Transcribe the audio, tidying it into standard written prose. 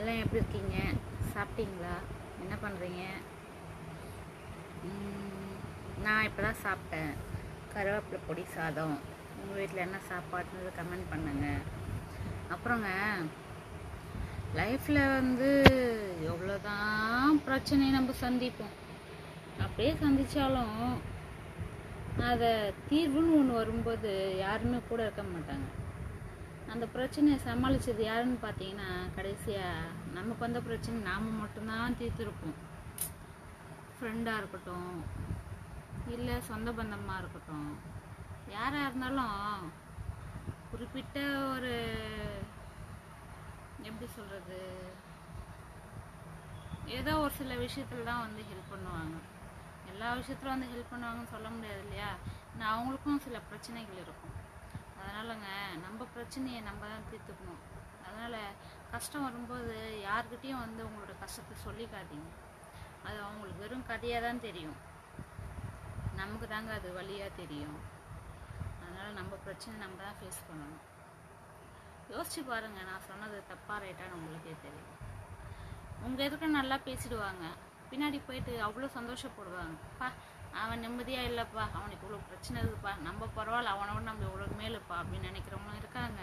எல்லாம் எப்படி இருக்கீங்க? சாப்பிட்டீங்களா? என்ன பண்ணுறீங்க? நான் இப்போ தான் சாப்பிட்டேன். கருவேப்பிலை பொடி சாதம். உங்கள் வீட்டில் என்ன சாப்பாடுன்னு கமெண்ட் பண்ணுங்க. அப்புறங்க, லைஃப்பில் எவ்வளோதான் பிரச்சனையை நம்ம சந்திப்போம். அப்படியே சந்தித்தாலும் அதை தீர்வுன்னு ஒன்று வரும்போது யாருமே கூட இருக்க மாட்டாங்க. அந்த பிரச்சனையை சமாளித்தது யாருன்னு பார்த்தீங்கன்னா, கடைசியாக நமக்கு வந்த பிரச்சனை நாம் மட்டும்தான் தீர்த்துருப்போம். ஃப்ரெண்டாக இருக்கட்டும், இல்லை சொந்த பந்தமாக இருக்கட்டும், யாராக இருந்தாலும் குறிப்பிட்ட ஒரு எப்படி சொல்கிறது, ஏதோ ஒரு சில விஷயத்தில் தான் ஹெல்ப் பண்ணுவாங்க. எல்லா விஷயத்துலும் ஹெல்ப் பண்ணுவாங்கன்னு சொல்ல முடியாது இல்லையா? நான் அவங்களுக்கும் சில பிரச்சனைகள் இருக்கும். அதனாலங்க, நம்ம பிரச்சனையை நம்ம தான் தீர்த்துக்கணும். அதனால் கஷ்டம் வரும்போது யார்கிட்டையும் உங்களோட கஷ்டத்தை சொல்லிக்காதீங்க. அது அவங்களுக்கு வெறும் கதையாக தான் தெரியும். நமக்கு தாங்க அது வழியாக தெரியும். அதனால் நம்ம பிரச்சனை நம்ம தான் ஃபேஸ் பண்ணணும். யோசிச்சு பாருங்கள், நான் சொன்னது தப்பாக ரைட்டான்னு உங்களுக்கே தெரியும். உங்கள் எதுக்கு நல்லா பேசிடுவாங்க, பின்னாடி போயிட்டு அவ்வளோ சந்தோஷப்படுவாங்க. பா, அவன் நிம்மதியாக இல்லைப்பா, அவனுக்கு இவ்வளோ பிரச்சனை இருக்குப்பா, நம்ம பரவாயில்ல, அவனோட நம்ம இவ்வளோ மேலுப்பா அப்படின்னு நினைக்கிறவங்களும் இருக்காங்க.